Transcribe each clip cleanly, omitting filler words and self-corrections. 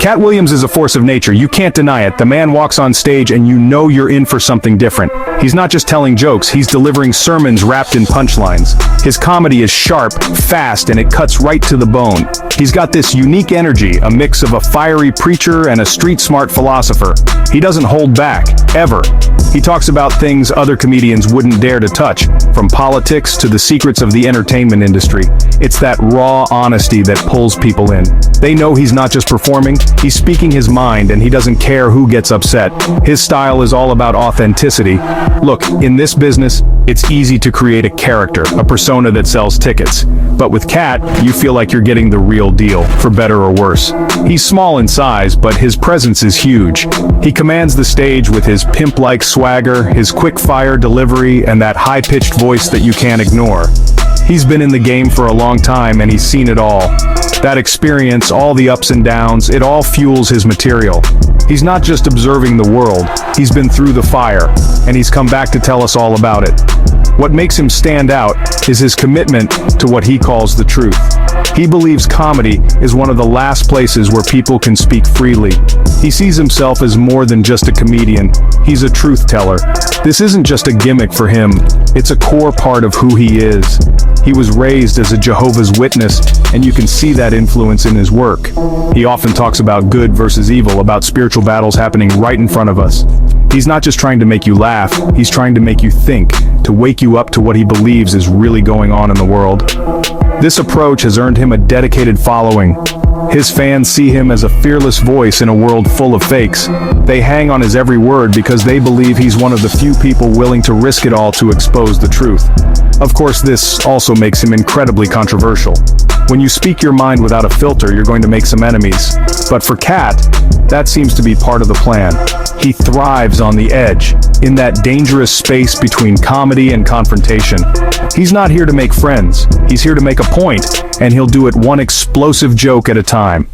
Cat Williams is a force of nature, you can't deny it. The man walks on stage and you know you're in for something different. He's not just telling jokes, he's delivering sermons wrapped in punchlines. His comedy is sharp, fast, and it cuts right to the bone. He's got this unique energy, a mix of a fiery preacher and a street-smart philosopher. He doesn't hold back, ever. He talks about things other comedians wouldn't dare to touch, from politics to the secrets of the entertainment industry. It's that raw honesty that pulls people in. They know he's not just performing, he's speaking his mind, and he doesn't care who gets upset. His style is all about authenticity. Look, in this business, it's easy to create a character, a persona that sells tickets. But with Cat, you feel like you're getting the real deal, for better or worse. He's small in size, but his presence is huge. He commands the stage with his pimp-like swagger, his quick-fire delivery, and that high-pitched voice that you can't ignore. He's been in the game for a long time and he's seen it all. That experience, all the ups and downs, it all fuels his material. He's not just observing the world, he's been through the fire, and he's come back to tell us all about it. What makes him stand out is his commitment to what he calls the truth. He believes comedy is one of the last places where people can speak freely. He sees himself as more than just a comedian, he's a truth teller. This isn't just a gimmick for him, it's a core part of who he is. He was raised as a Jehovah's Witness, and you can see that influence in his work. He often talks about good versus evil, about spiritual battles happening right in front of us. He's not just trying to make you laugh, he's trying to make you think, to wake you up to what he believes is really going on in the world. This approach has earned him a dedicated following. His fans see him as a fearless voice in a world full of fakes. They hang on his every word because they believe he's one of the few people willing to risk it all to expose the truth. Of course, this also makes him incredibly controversial. When you speak your mind without a filter, you're going to make some enemies. But for Cat, that seems to be part of the plan. He thrives on the edge, in that dangerous space between comedy and confrontation. He's not here to make friends, he's here to make a point, and he'll do it one explosive joke at a time.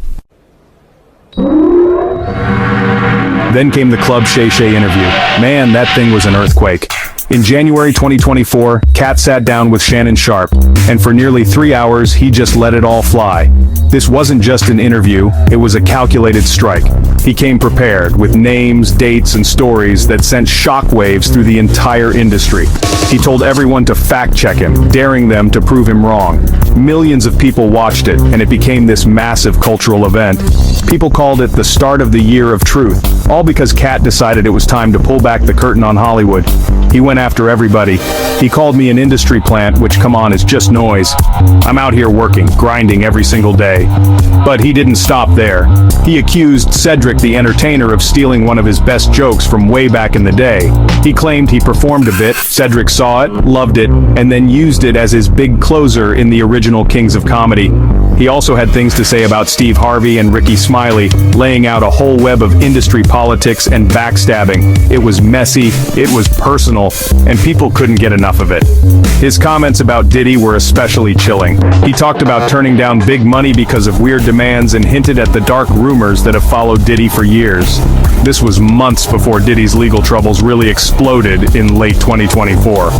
Then came the Club Shay Shay interview. Man, that thing was an earthquake. In January 2024, Cat sat down with Shannon Sharpe, and for nearly 3 hours, he just let it all fly. This wasn't just an interview, it was a calculated strike. He came prepared, with names, dates, and stories that sent shockwaves through the entire industry. He told everyone to fact-check him, daring them to prove him wrong. Millions of people watched it, and it became this massive cultural event. People called it the start of the year of truth, all because Cat decided it was time to pull back the curtain on Hollywood. He went after everybody. He called me an industry plant, which, come on, is just noise. I'm out here working, grinding every single day. But he didn't stop there. He accused Cedric the Entertainer of stealing one of his best jokes from way back in the day. He claimed he performed a bit, Cedric saw it, loved it, and then used it as his big closer in the original Kings of Comedy. He also had things to say about Steve Harvey and Ricky Smiley, laying out a whole web of industry politics and backstabbing. It was messy, it was personal, and people couldn't get enough of it. His comments about Diddy were especially chilling. He talked about turning down big money because of weird demands and hinted at the dark rumors that have followed Diddy for years. This was months before Diddy's legal troubles really exploded in late 2024.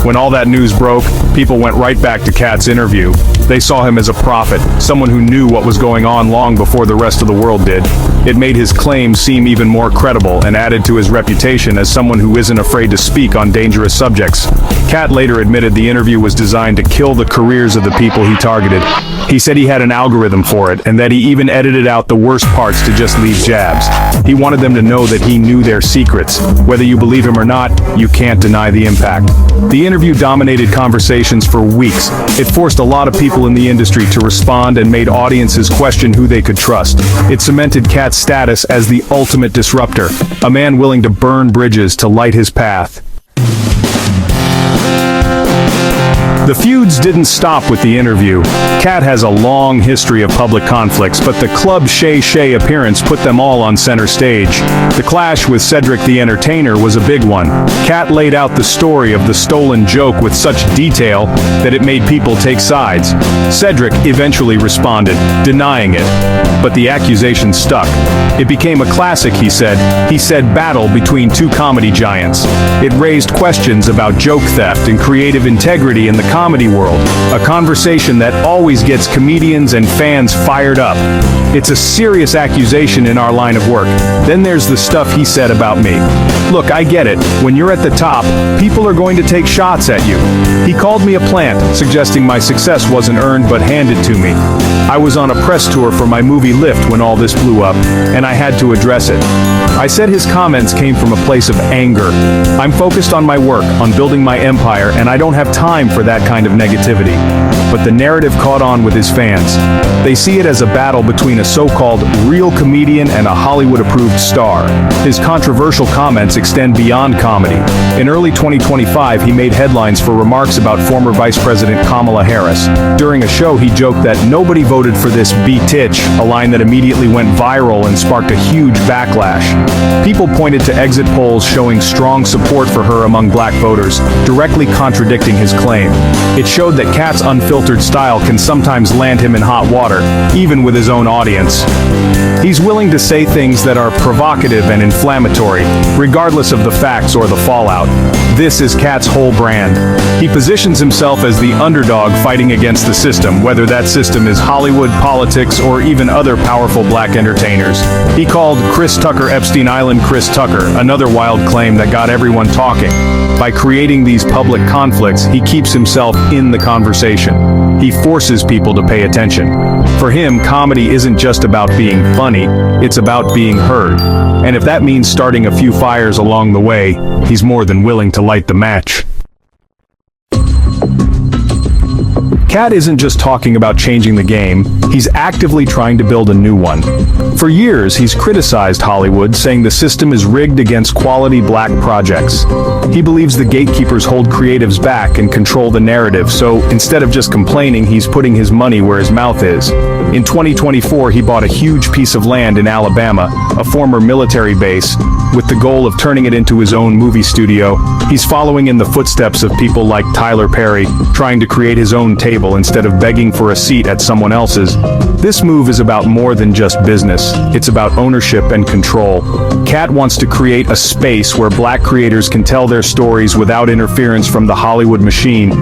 When all that news broke, people went right back to Cat's interview. They saw him as a prophet, someone who knew what was going on long before the rest of the world did. It made his claims seem even more credible and added to his reputation as someone who isn't afraid to speak on dangerous subjects. Cat later admitted the interview was designed to kill the careers of the people he targeted. He said he had an algorithm for it, and that he even edited out the worst parts to just leave jabs. He wanted them to know that he knew their secrets. Whether you believe him or not, you can't deny the impact. The interview dominated conversations for weeks. It forced a lot of people in the industry to respond and made audiences question who they could trust. It cemented Cat's status as the ultimate disruptor, a man willing to burn bridges to light his path. The feuds didn't stop with the interview. Cat has a long history of public conflicts, but the Club Shay Shay appearance put them all on center stage. The clash with Cedric the Entertainer was a big one. Cat laid out the story of the stolen joke with such detail that it made people take sides. Cedric eventually responded, denying it, but the accusation stuck. It became a classic, he said. He said battle between two comedy giants. It raised questions about joke theft and creative integrity in the comedy world, a conversation that always gets comedians and fans fired up. It's a serious accusation in our line of work. Then there's the stuff he said about me. Look, I get it. When you're at the top, people are going to take shots at you. He called me a plant, suggesting my success wasn't earned but handed to me. I was on a press tour for my movie Lift when all this blew up, and I had to address it. I said his comments came from a place of anger. I'm focused on my work, on building my empire, and I don't have time for that kind of negativity. But the narrative caught on with his fans. They see it as a battle between a so-called real comedian and a Hollywood-approved star. His controversial comments extend beyond comedy. In early 2025, he made headlines for remarks about former Vice President Kamala Harris. During a show, he joked that nobody voted for this B-titch, a line that immediately went viral and sparked a huge backlash. People pointed to exit polls showing strong support for her among black voters, directly contradicting his claim. It showed that Kat's unfiltered style can sometimes land him in hot water, even with his own audience. He's willing to say things that are provocative and inflammatory, regardless of the facts or the fallout. This is Kat's whole brand. He positions himself as the underdog fighting against the system, whether that system is Hollywood, politics, or even other powerful black entertainers. He called Chris Tucker Epstein Island Chris Tucker, another wild claim that got everyone talking. By creating these public conflicts, he keeps himself in the conversation. He forces people to pay attention. For him, comedy isn't just about being funny, it's about being heard. And if that means starting a few fires along the way, he's more than willing to light the match. Kat isn't just talking about changing the game, he's actively trying to build a new one. For years, he's criticized Hollywood, saying the system is rigged against quality black projects. He believes the gatekeepers hold creatives back and control the narrative, so instead of just complaining, he's putting his money where his mouth is. In 2024, he bought a huge piece of land in Alabama, a former military base, with the goal of turning it into his own movie studio. He's following in the footsteps of people like Tyler Perry, trying to create his own table instead of begging for a seat at someone else's. This move is about more than just business. It's about ownership and control. Kat wants to create a space where black creators can tell their stories without interference from the Hollywood machine.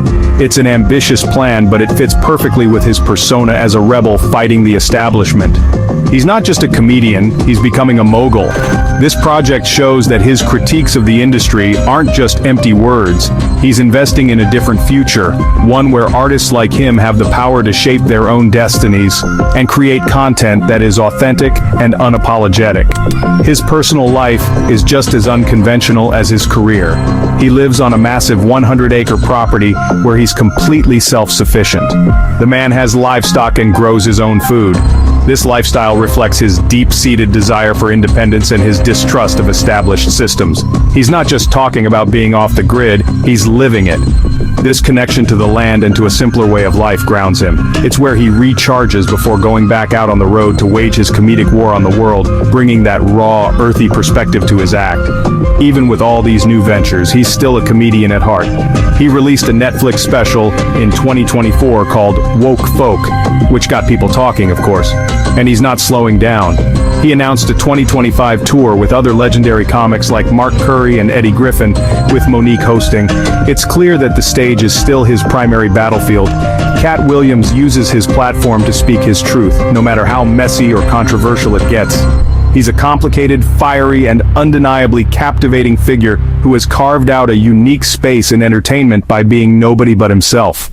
It's an ambitious plan, but it fits perfectly with his persona as a rebel fighting the establishment. He's not just a comedian, he's becoming a mogul. This project shows that his critiques of the industry aren't just empty words. He's investing in a different future, one where artists like him have the power to shape their own destinies and create content that is authentic and unapologetic. His personal life is just as unconventional as his career. He lives on a massive 100-acre property where he's completely self-sufficient. The man has livestock and grows his own food. This lifestyle reflects his deep-seated desire for independence and his distrust of established systems. He's not just talking about being off the grid, he's living it. This connection to the land and to a simpler way of life grounds him. It's where he recharges before going back out on the road to wage his comedic war on the world, bringing that raw, earthy perspective to his act. Even with all these new ventures, he's still a comedian at heart. He released a Netflix special in 2024 called Woke Folk, which got people talking, of course. And he's not slowing down. He announced a 2025 tour with other legendary comics like Mark Curry and Eddie Griffin, with Monique hosting. It's clear that the stage is still his primary battlefield. Cat Williams uses his platform to speak his truth, no matter how messy or controversial it gets. He's a complicated, fiery, and undeniably captivating figure who has carved out a unique space in entertainment by being nobody but himself.